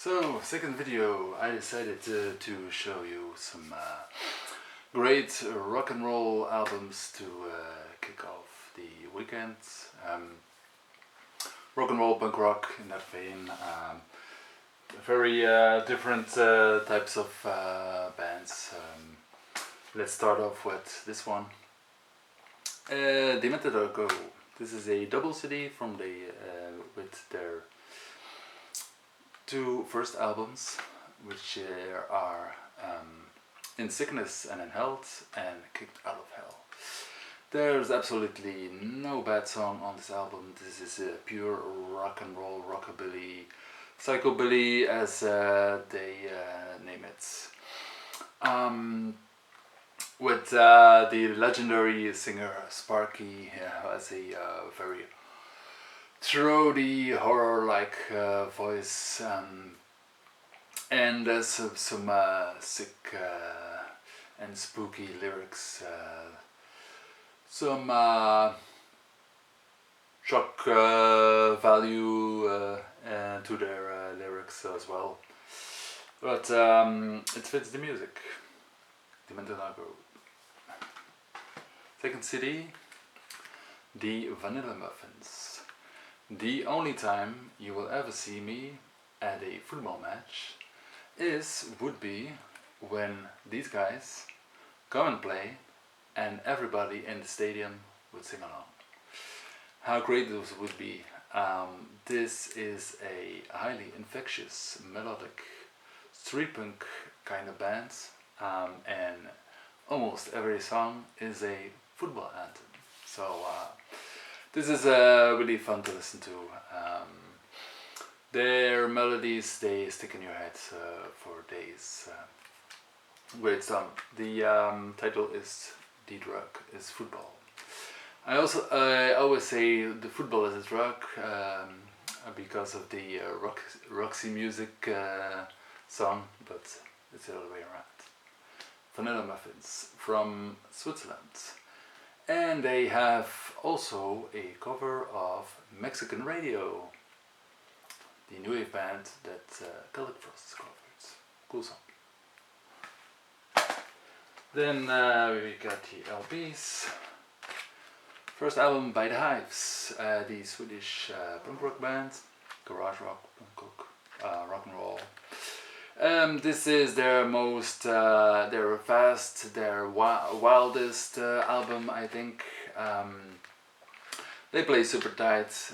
So, second video, I decided to show you some great rock and roll albums to kick off the weekends. Rock and roll, punk rock in that vein. Very different types of bands. Let's start off with this one. Go. This is a double CD from the with their two first albums, which are In Sickness and in Health and Kicked Out of Hell. There's absolutely no bad song on this album. This is a pure rock and roll, rockabilly, psychobilly as they name it. With the legendary singer Sparky has a very throaty, horror-like voice, and there's some sick and spooky lyrics, some shock value to their lyrics as well, but it fits the music. Go. Second CD, the Vanilla Muffins. The only time you will ever see me at a football match would be when these guys come and play and everybody in the stadium would sing along. How great this would be. This is a highly infectious, melodic, street punk kind of band, and almost every song is a football anthem. So this is really fun to listen to. Their melodies, they stick in your head for days. Great song. The title is The Drug is Football. I always say the football is a drug because of the Roxy Music song, but it's the other way around. Vanilla Muffins from Switzerland. And they have also a cover of Mexican Radio, the new wave band that Celtic Frost covered. Cool song. Then we got the LPs. First album by the Hives, the Swedish punk rock band, garage rock, punk rock and roll. This is their most, their wildest album, I think. They play super tight.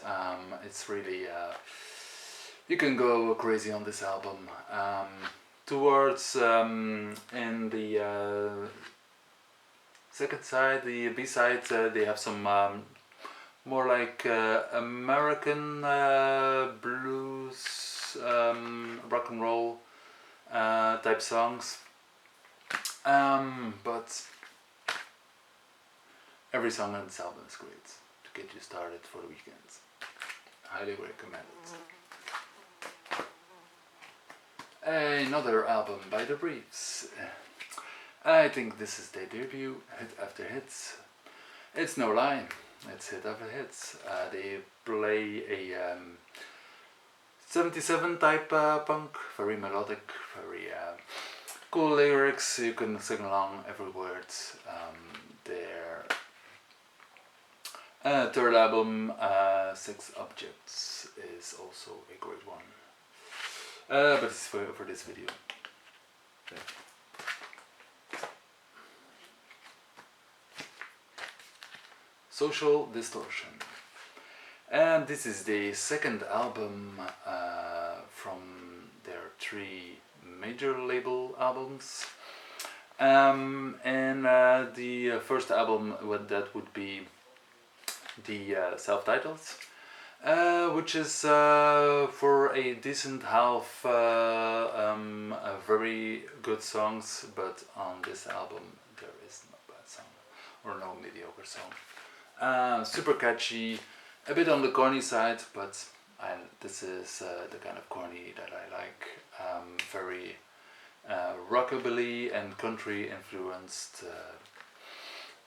It's really, you can go crazy on this album. Towards in the second side, the B-side, they have some more like American blues, rock and roll type songs, but every song on this album is great to get you started for the weekends. Highly recommend it. Another album by the Briefs. I think this is their debut, hit after hits. It's no lie, it's hit after hits. They play a 77 type punk, very melodic, very cool lyrics. You can sing along every word. Their third album, Six Objects, is also a great one. But it's for this video. Okay. Social Distortion. And this is the second album from their three major label albums. And the first album that would be the self-titled, which is for a decent half very good songs, but on this album there is no bad song or no mediocre song. Super catchy, a bit on the corny side, but this is the kind of corny that I like. Very rockabilly and country influenced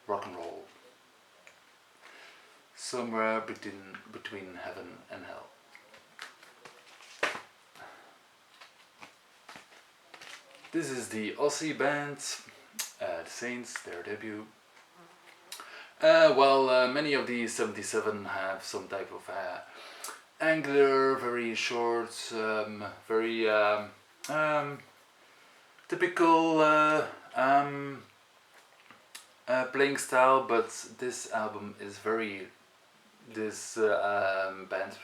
rock and roll. Somewhere between heaven and hell. This is the Aussie band, the Saints, their debut. Many of the 77 have some type of angular, very short, very typical playing style, but this album is very, this band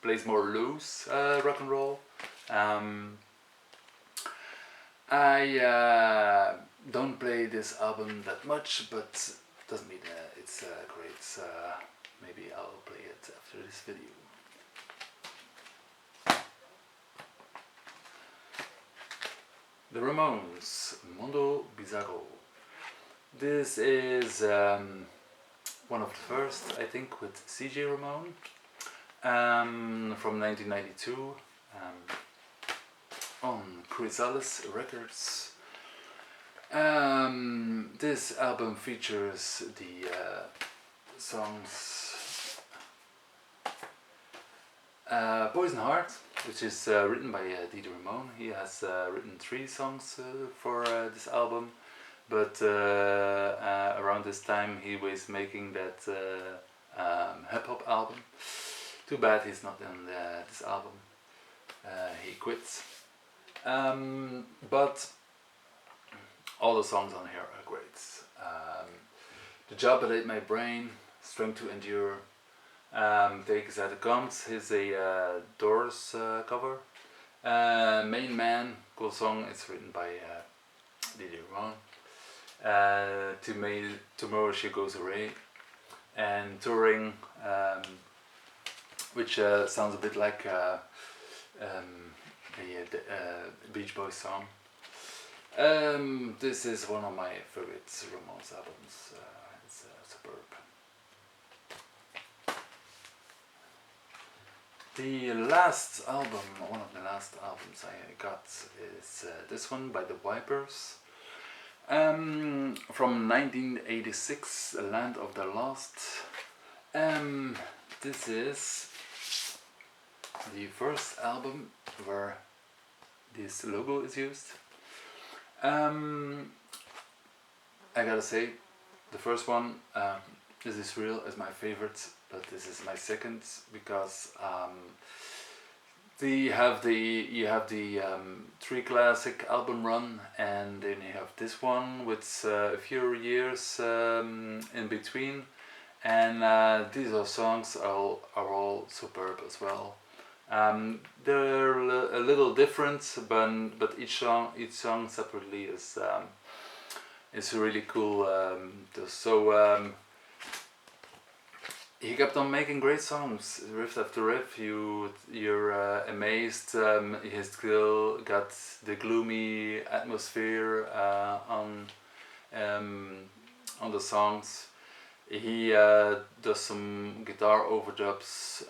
plays more loose rock and roll. I don't play this album that much, but doesn't mean it's great. Maybe I'll play it after this video. The Ramones, Mondo, Bizaro. This is one of the first, I think, with CJ Ramone from 1992 on Chrysalis Records. This album features the songs Poison Heart, which is written by Dieter Ramone. He has written 3 songs for this album, but around this time he was making that hip hop album. Too bad he's not in this album. He quits. But all the songs on here are great. The Job That Ate My Brain, Strength to Endure, Take As It Comes is a Doors cover. Main Man, cool song, it's written by Didi Ramone. Tomorrow She Goes Away, and Touring, which sounds a bit like a Beach Boys song. This is one of my favorite Ramones albums. It's superb. The last album, one of the last albums I got is this one by the Vipers. From 1986, Land of the Lost. This is the first album where this logo is used. I gotta say, the first one, This Is Real, is my favorite, but this is my second because you have the 3 classic album run, and then you have this one with a few years in between, and these songs are all superb as well. They're a little different, but each song separately is really cool. He kept on making great songs, riff after riff. You're amazed. He still got the gloomy atmosphere on the songs. He does some guitar overdubs.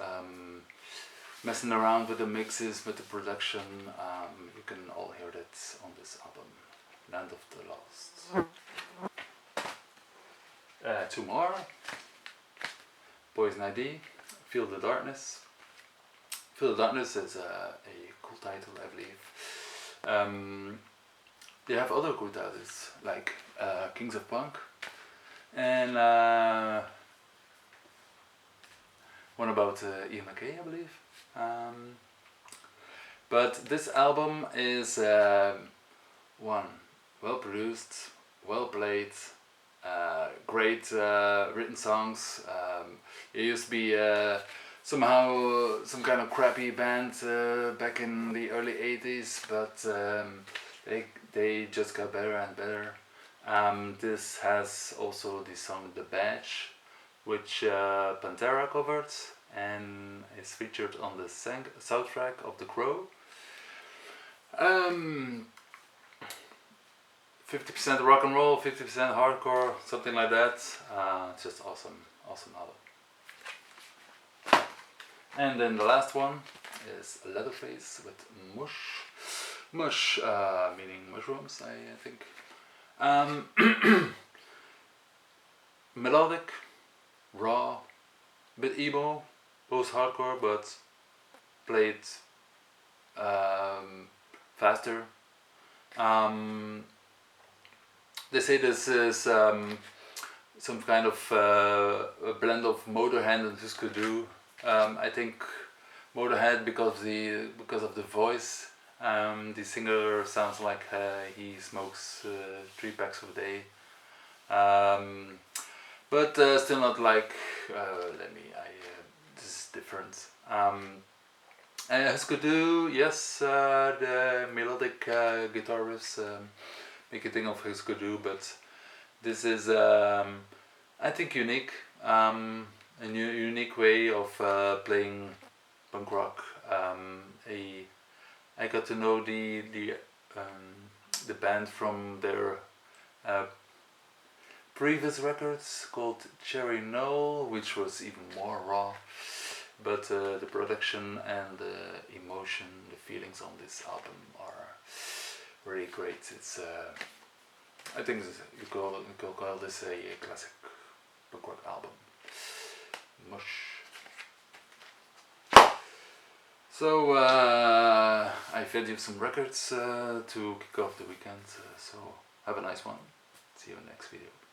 Messing around with the mixes, with the production. You can all hear that on this album, Land of the Lost. 2 more. Poison ID, Feel the Darkness. Feel the Darkness is a cool title, I believe. They have other cool titles, like Kings of Punk, and one about Ian MacKaye, I believe. But this album is one, well produced, well played, great written songs. It used to be somehow some kind of crappy band back in the early 80s, but they just got better and better. This has also the song The Badge, which Pantera covered and is featured on the soundtrack of The Crow. 50% rock and roll, 50% hardcore, something like that. Just awesome album. And then the last one is Leatherface with Mush, meaning mushrooms, I think. Melodic, raw, bit emo, post-hardcore, but played faster. They say this is some kind of a blend of Motorhead and Husker-Du. I think Motorhead because of the voice. The singer sounds like he smokes 3 packs a day. But still not like. This is different. Husker-Du, yes, the melodic guitar riffs make you think of Husker-Du, but this is, I think, unique. A unique way of playing punk rock. I got to know the band from their previous records called Cherry Knoll, which was even more raw. But the production and the emotion, the feelings on this album are really great. It's I think you could call this a classic punk rock album. Mush. So I fed you some records to kick off the weekend. So have a nice one. See you in the next video.